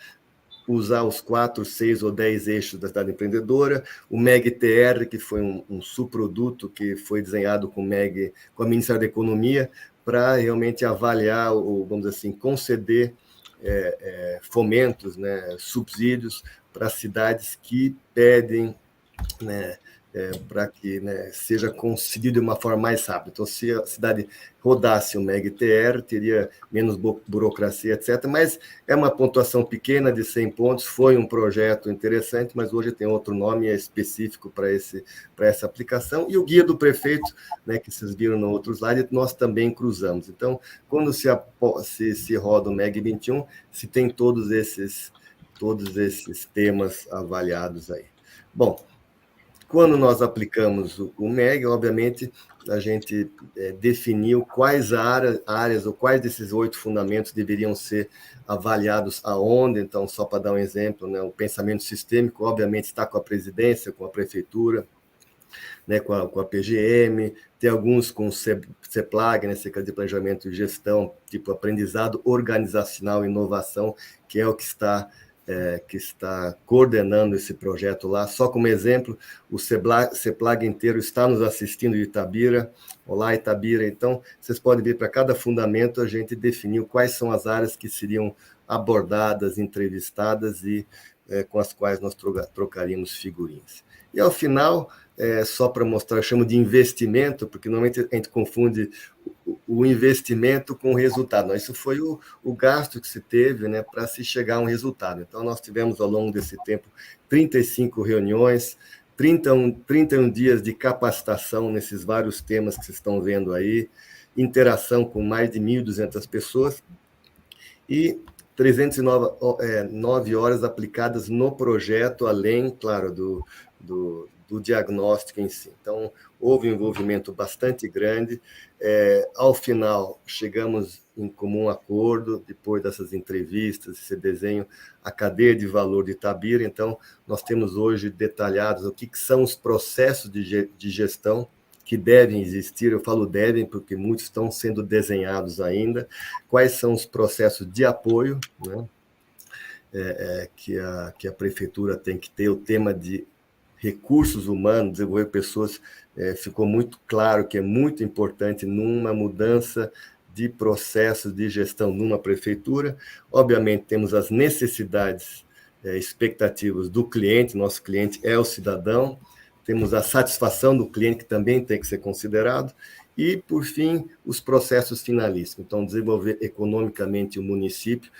usar os 4, 6 ou 10 eixos da Cidade Empreendedora, o MEG-TR, que foi um subproduto que foi desenhado com a Ministério da Economia, para realmente avaliar, ou vamos dizer assim, conceder fomentos, né, subsídios para cidades que pedem, né, para que, né, seja concedido de uma forma mais rápida. Então, se a cidade rodasse o MEG-TR, teria menos burocracia, etc. Mas é uma pontuação pequena de 100 pontos, foi um projeto interessante, mas hoje tem outro nome específico para essa aplicação. E o guia do prefeito, né, que vocês viram no outro slide, nós também cruzamos. Então, quando se roda o MEG-21, se tem todos esses temas avaliados aí. Bom, quando nós aplicamos o MEG, obviamente, a gente definiu quais áreas ou quais desses 8 fundamentos deveriam ser avaliados aonde. Então, só para dar um exemplo, né, o pensamento sistêmico, obviamente, está com a presidência, com a prefeitura, né, com a PGM, tem alguns com o CEPLAG, né, Secretaria de Planejamento e Gestão, tipo aprendizado organizacional e inovação, que é o que está coordenando esse projeto lá. Só como exemplo, o CEPLAG inteiro está nos assistindo de Itabira. Olá, Itabira. Então, vocês podem ver, para cada fundamento, a gente definiu quais são as áreas que seriam abordadas, entrevistadas e com as quais nós trocaríamos figurinhas. E, ao final, só para mostrar, eu chamo de investimento, porque normalmente a gente confunde o investimento com o resultado. Não, isso foi o gasto que se teve, né, para se chegar a um resultado. Então, nós tivemos, ao longo desse tempo, 35 reuniões, 31 dias de capacitação nesses vários temas que vocês estão vendo aí, interação com mais de 1.200 pessoas e 309 horas aplicadas no projeto, além, claro, do diagnóstico em si. Então, houve um envolvimento bastante grande. Ao final, chegamos em comum acordo, depois dessas entrevistas, esse desenho, a cadeia de valor de Itabira. Então, nós temos hoje detalhados o que são os processos de gestão que devem existir. Eu falo devem porque muitos estão sendo desenhados ainda. Quais são os processos de apoio, né, que a prefeitura tem que ter, o tema de recursos humanos, desenvolver pessoas, ficou muito claro que é muito importante numa mudança de processos de gestão numa prefeitura. Obviamente, temos as necessidades, expectativas do cliente, nosso cliente é o cidadão, temos a satisfação do cliente, que também tem que ser considerado, e, por fim, os processos finalíssimos. Então, desenvolver economicamente o município.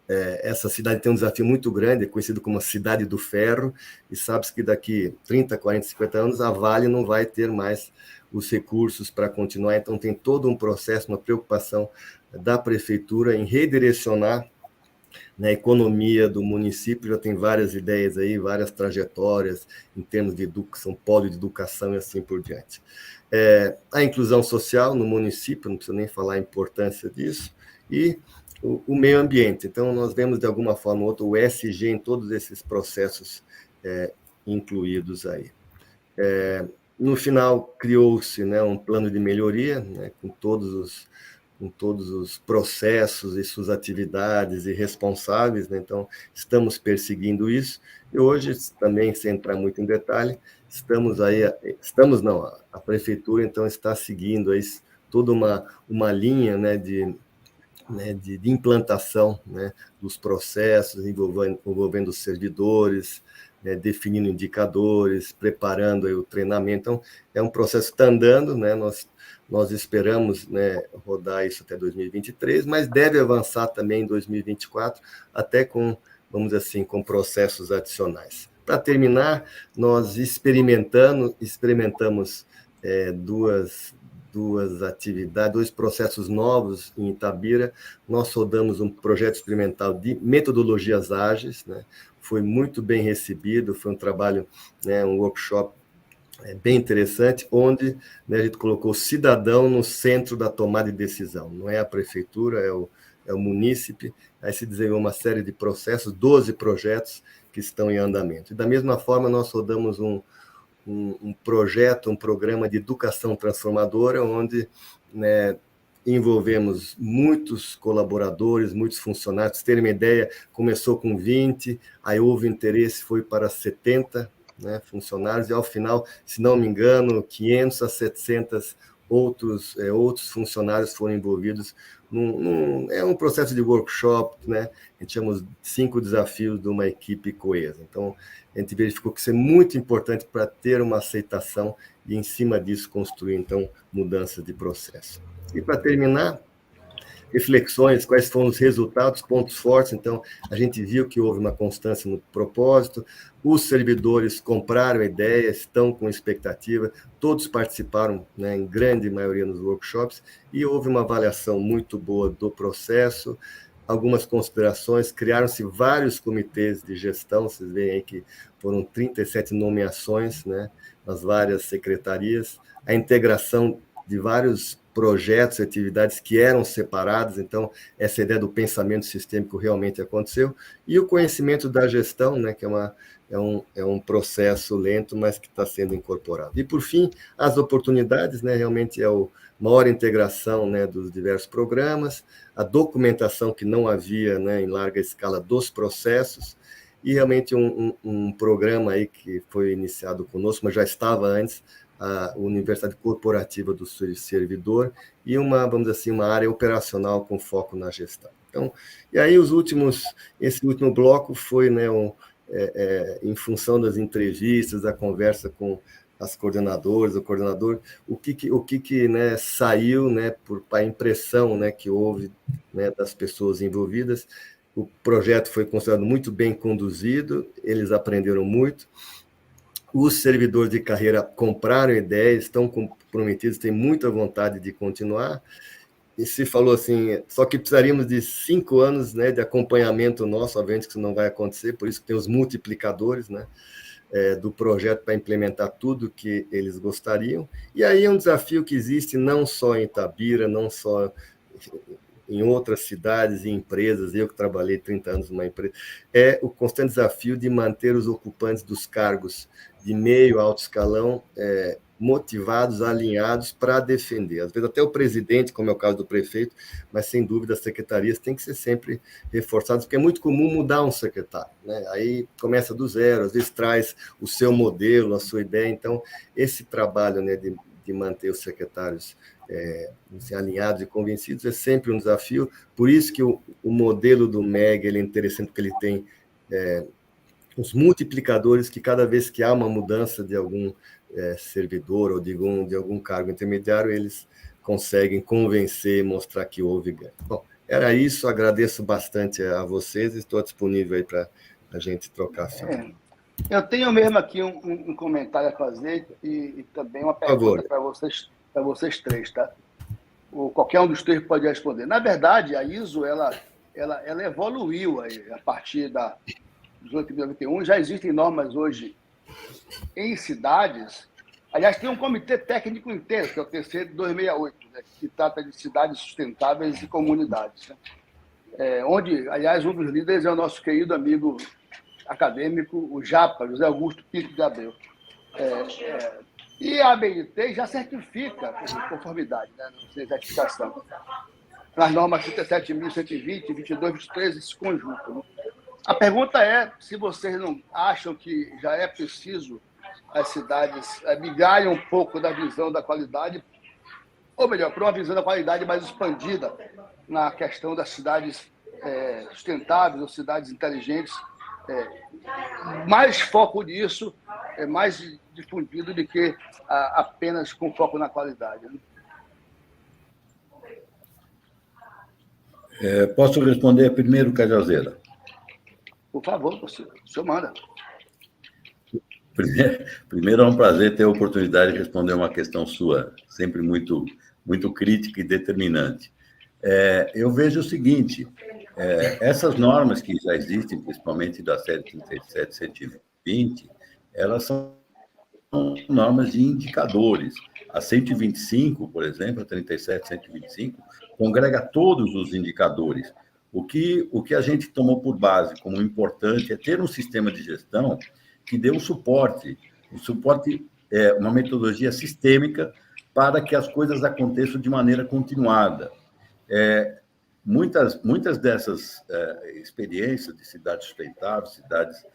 Essa cidade tem um desafio muito grande, é conhecido como a cidade do ferro, e sabe-se que daqui 30, 40, 50 anos a Vale não vai ter mais os recursos para continuar, então tem todo um processo, uma preocupação da prefeitura em redirecionar, né, a economia do município. Já tem várias ideias aí, várias trajetórias em termos de educação, polo de educação e assim por diante. A inclusão social no município, não preciso nem falar a importância disso, e o meio ambiente. Então, nós vemos, de alguma forma ou outra, o ESG em todos esses processos incluídos aí. No final, criou-se, né, um plano de melhoria, né, com todos os processos e suas atividades e responsáveis, né? Então, estamos perseguindo isso. E hoje, também, sem entrar muito em detalhe, a prefeitura, então, está seguindo aí toda uma linha, né, de implantação, né, dos processos, envolvendo os servidores, né, definindo indicadores, preparando aí o treinamento. Então, é um processo que está andando, né, nós esperamos, né, rodar isso até 2023, mas deve avançar também em 2024, até com, vamos dizer assim, com processos adicionais. Para terminar, nós experimentamos duas atividades, 2 processos novos em Itabira. Nós rodamos um projeto experimental de metodologias ágeis, né? Foi muito bem recebido, foi um trabalho, né, um workshop bem interessante, onde, né, a gente colocou o cidadão no centro da tomada de decisão. Não é a prefeitura, é o munícipe. Aí se desenhou uma série de processos, 12 projetos que estão em andamento. E da mesma forma, nós rodamos um projeto, um programa de educação transformadora, onde, né, envolvemos muitos colaboradores, muitos funcionários. Pra terem uma ideia, começou com 20, aí houve interesse, foi para 70, né, funcionários, e ao final, se não me engano, 500 a 700 outros funcionários foram envolvidos é um processo de workshop, né? A gente chama os 5 desafios de uma equipe coesa. Então, a gente verificou que isso é muito importante para ter uma aceitação e, em cima disso, construir, então, mudanças de processo. E, para terminar, reflexões, quais foram os resultados, pontos fortes. Então, a gente viu que houve uma constância no propósito, os servidores compraram a ideia, estão com expectativa, todos participaram, né, em grande maioria nos workshops, e houve uma avaliação muito boa do processo, algumas considerações, criaram-se vários comitês de gestão, vocês veem aí que foram 37 nomeações, né, nas várias secretarias, a integração de vários projetos e atividades que eram separadas, então essa ideia do pensamento sistêmico realmente aconteceu, e o conhecimento da gestão, né, que é um processo lento, mas que está sendo incorporado. E, por fim, as oportunidades, né, realmente é a maior integração, né, dos diversos programas, a documentação que não havia, né, em larga escala dos processos, e realmente um programa aí que foi iniciado conosco, mas já estava antes, a Universidade Corporativa do Servidor, e vamos dizer assim, uma área operacional com foco na gestão. Então, e aí esse último bloco foi, né, em função das entrevistas, da conversa com as coordenadoras, o coordenador, o que né, saiu, né, a impressão, né, que houve, né, das pessoas envolvidas. O projeto foi considerado muito bem conduzido, eles aprenderam muito. Os servidores de carreira compraram a ideia, estão comprometidos, têm muita vontade de continuar. E se falou assim, só que precisaríamos de 5 anos, né, de acompanhamento nosso, obviamente que isso não vai acontecer, por isso que tem os multiplicadores, né, do projeto para implementar tudo que eles gostariam. E aí é um desafio que existe não só em Itabira, não só em outras cidades e empresas, eu que trabalhei 30 anos numa empresa, é o constante desafio de manter os ocupantes dos cargos de meio a alto escalão motivados, alinhados para defender. Às vezes até o presidente, como é o caso do prefeito, mas sem dúvida as secretarias têm que ser sempre reforçadas, porque é muito comum mudar um secretário, né? Aí começa do zero, às vezes traz o seu modelo, a sua ideia. Então, esse trabalho, né, de manter os secretários alinhados e convencidos é sempre um desafio. Por isso que o modelo do MEG ele é interessante, porque ele tem os multiplicadores que cada vez que há uma mudança de algum servidor ou de algum cargo intermediário, eles conseguem convencer e mostrar que houve ganho. Bom, era isso, agradeço bastante a vocês, estou disponível aí para a gente trocar fio. Eu tenho mesmo aqui um comentário a fazer e também uma pergunta para vocês três, tá? Qualquer um dos três pode responder. Na verdade, a ISO ela evoluiu aí, a partir da 1891, já existem normas hoje em cidades. Aliás, tem um comitê técnico inteiro, que é o TC de 268, né, que trata de cidades sustentáveis e comunidades, né? Onde, aliás, um dos líderes é o nosso querido amigo acadêmico, o Japa, José Augusto Pinto de Abreu. E a ABNT já certifica a conformidade, né, na certificação. Nas normas 37.120, 22, 23, esse conjunto, né? A pergunta é se vocês não acham que já é preciso as cidades migrarem um pouco da visão da qualidade, ou melhor, para uma visão da qualidade mais expandida na questão das cidades sustentáveis ou cidades inteligentes, mais foco nisso, mais difundido do que apenas com foco na qualidade, né? Posso responder primeiro, Cajazeira? Por favor, o senhor manda. Primeiro, é um prazer ter a oportunidade de responder uma questão sua, sempre muito, muito crítica e determinante. Eu vejo o seguinte, essas normas que já existem, principalmente da série 37, 120, elas são normas de indicadores. A 125, por exemplo, a 37, 125, congrega todos os indicadores. O que a gente tomou por base como importante é ter um sistema de gestão que dê um suporte uma metodologia sistêmica para que as coisas aconteçam de maneira continuada. Muitas dessas experiências de cidades sustentáveis, cidades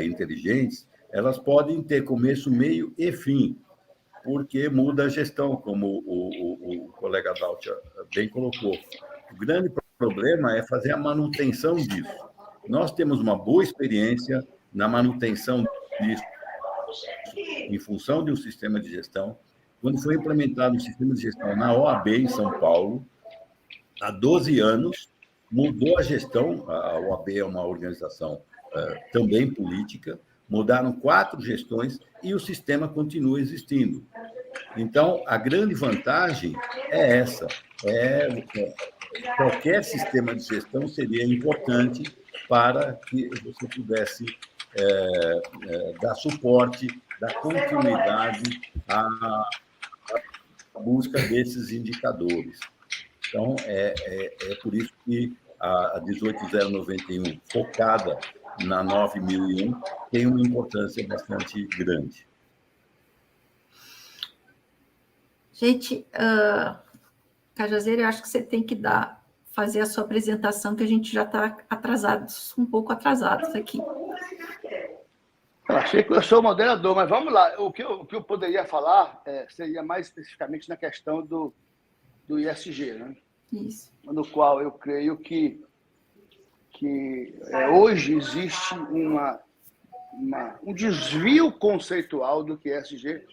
inteligentes, elas podem ter começo, meio e fim. porque muda a gestão, como o colega Daltia bem colocou. O grande problema é fazer a manutenção disso. Nós temos uma boa experiência na manutenção disso, em função de um sistema de gestão. Quando foi implementado um sistema de gestão na OAB em São Paulo, há 12 anos, mudou a gestão. A OAB é uma organização também política, mudaram 4 gestões e o sistema continua existindo. Então, a grande vantagem é essa. Qualquer sistema de gestão seria importante para que você pudesse dar suporte, dar continuidade à busca desses indicadores. Então, é por isso que a 18091, focada na 9001, tem uma importância bastante grande. Gente, Cajazeiras, eu acho que você tem que fazer a sua apresentação, que a gente já está um pouco atrasados aqui. Eu achei que eu sou o moderador, mas vamos lá. O que eu poderia falar seria mais especificamente na questão do ISG, né? Isso. No qual eu creio que hoje existe um desvio conceitual do que é ESG.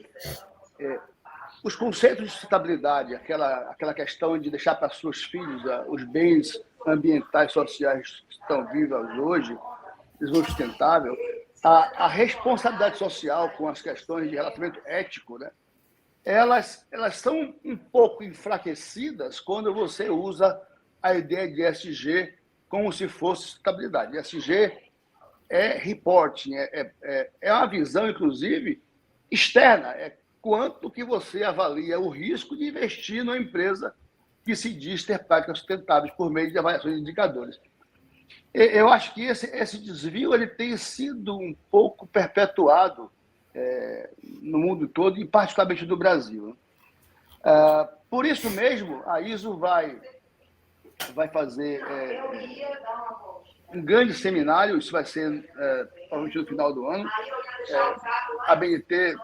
Os conceitos de sustentabilidade, aquela questão de deixar para seus filhos os bens ambientais e sociais que estão vivos hoje, desenvolvimento sustentável, a responsabilidade social com as questões de relacionamento ético, né? Elas são um pouco enfraquecidas quando você usa a ideia de ESG como se fosse sustentabilidade. ESG é reporting, é uma visão, inclusive, externa, quanto que você avalia o risco de investir numa empresa que se diz ter práticas sustentáveis por meio de avaliações de indicadores. Eu acho que esse desvio ele tem sido um pouco perpetuado no mundo todo, e particularmente no Brasil. Por isso mesmo, a ISO vai fazer um grande seminário, isso vai ser provavelmente no final do ano. A BNT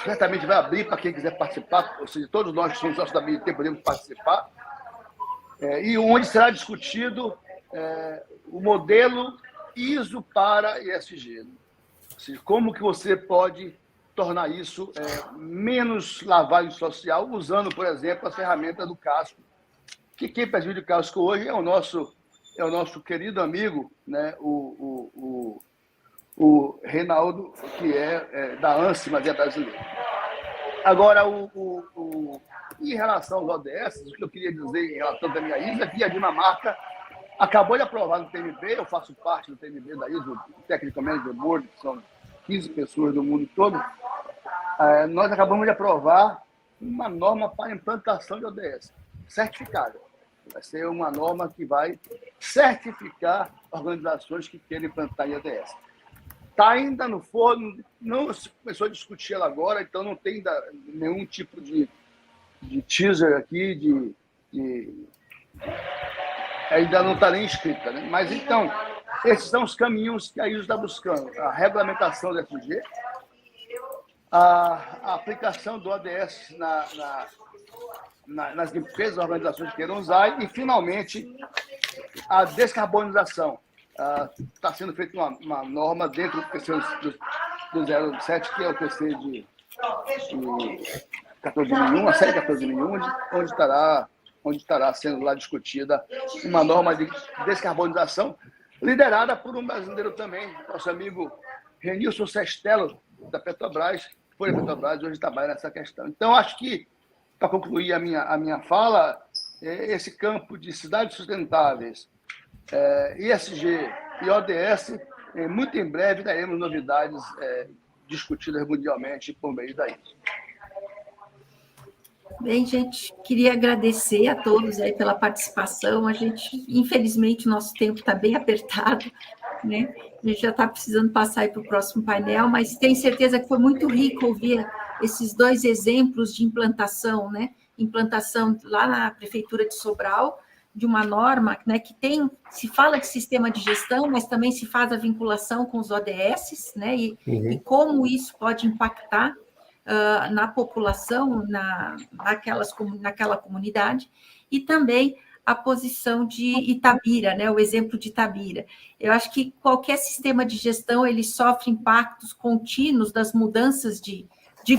certamente vai abrir para quem quiser participar, ou seja, todos nós que somos sócios da BNT podemos participar, e onde será discutido o modelo ISO para ESG. Ou seja, como que você pode tornar isso menos lavagem social, usando, por exemplo, a ferramenta do Casco, que quem preside o Casco hoje é o nosso querido amigo, né, o Reinaldo, que é da ANSI, mas é brasileiro. Agora, em relação aos ODS, o que eu queria dizer em relação à minha ISO é que a Dinamarca acabou de aprovar no TMB, eu faço parte do TMB da ISO, Technical Management Board, que são 15 pessoas do mundo todo. Nós acabamos de aprovar uma norma para implantação de ODS, certificada. Vai ser uma norma que vai certificar organizações que querem implantar em ODS. Está ainda no forno, não se começou a discutir ela agora, então não tem nenhum tipo de teaser aqui, ainda não está nem escrita, né? Mas, então, esses são os caminhos que a ISO está buscando. A regulamentação do ESG, a aplicação do ODS nas empresas, organizações que queiram usar, e, finalmente, a descarbonização. Está sendo feita uma norma dentro do TC do 07, que é o TC de 14.001, a série 14.001, onde estará sendo lá discutida uma norma de descarbonização, liderada por um brasileiro também, nosso amigo Renilson Sestelo, da Petrobras, que foi da Petrobras e hoje trabalha nessa questão. Então, acho que, para concluir a minha fala, esse campo de cidades sustentáveis, ISG e ODS, muito em breve daremos novidades discutidas mundialmente por meio da ISO. Bem, gente, queria agradecer a todos aí pela participação. A gente, infelizmente, o nosso tempo está bem apertado, né? A gente já está precisando passar aí para o próximo painel, mas tenho certeza que foi muito rico ouvir esses 2 exemplos de implantação, né? Implantação lá na Prefeitura de Sobral, de uma norma, né, que se fala de sistema de gestão, mas também se faz a vinculação com os ODS, né, e como isso pode impactar na população, naquela comunidade, e também a posição de Itabira, né, o exemplo de Itabira. Eu acho que qualquer sistema de gestão, ele sofre impactos contínuos das mudanças de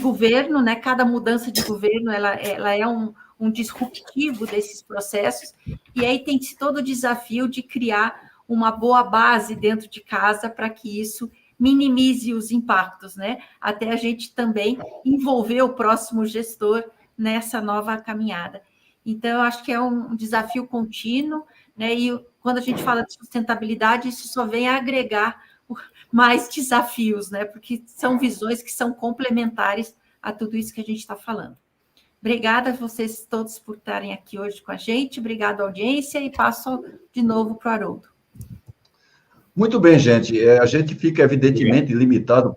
governo, né? Cada mudança de governo, ela é um disruptivo desses processos, e aí tem-se todo o desafio de criar uma boa base dentro de casa para que isso minimize os impactos, né? Até a gente também envolver o próximo gestor nessa nova caminhada. Então, eu acho que é um desafio contínuo, né? E quando a gente fala de sustentabilidade, isso só vem a agregar mais desafios, né? Porque são visões que são complementares a tudo isso que a gente está falando. Obrigada a vocês todos por estarem aqui hoje com a gente, obrigado à audiência, e passo de novo para o Haroldo. Muito bem, gente. A gente fica, evidentemente, limitado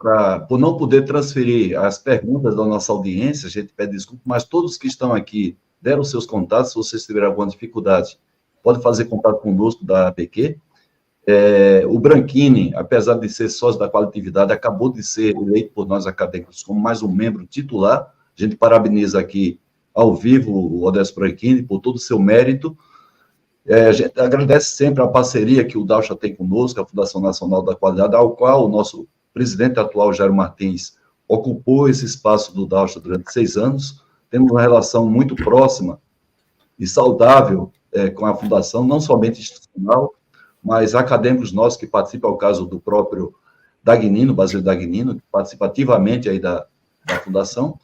por não poder transferir as perguntas da nossa audiência, a gente pede desculpa, mas todos que estão aqui deram seus contatos. Se vocês tiverem alguma dificuldade, pode fazer contato conosco da APQ. O Branchini, apesar de ser sócio da Qualitatividade, acabou de ser eleito por nós acadêmicos como mais um membro titular. A gente parabeniza aqui ao vivo o Odécio Branchini por todo o seu mérito. A gente agradece sempre a parceria que o Dausha tem conosco, a Fundação Nacional da Qualidade, ao qual o nosso presidente atual, Jairo Martins, ocupou esse espaço do Dausha durante 6 anos. Temos uma relação muito próxima e saudável com a Fundação, não somente institucional, mas acadêmicos nossos que participam, ao caso do próprio Dagnino, Basílio Dagnino, que participa ativamente aí da Fundação.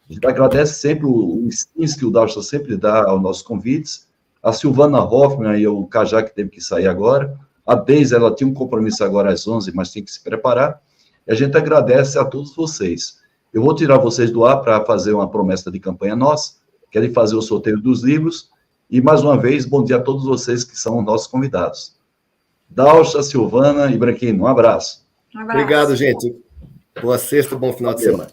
A gente agradece sempre o instinto que o Dausha sempre dá aos nossos convites. A Silvana Hoffman e o Cajá, que teve que sair agora. A Deise, ela tinha um compromisso agora às 11, mas tem que se preparar. E a gente agradece a todos vocês. Eu vou tirar vocês do ar para fazer uma promessa de campanha nossa, que é de fazer o sorteio dos livros. E, mais uma vez, bom dia a todos vocês que são nossos convidados. Dausha, Silvana e Branchini, um abraço. Obrigado, gente. Boa sexta, bom final de semana.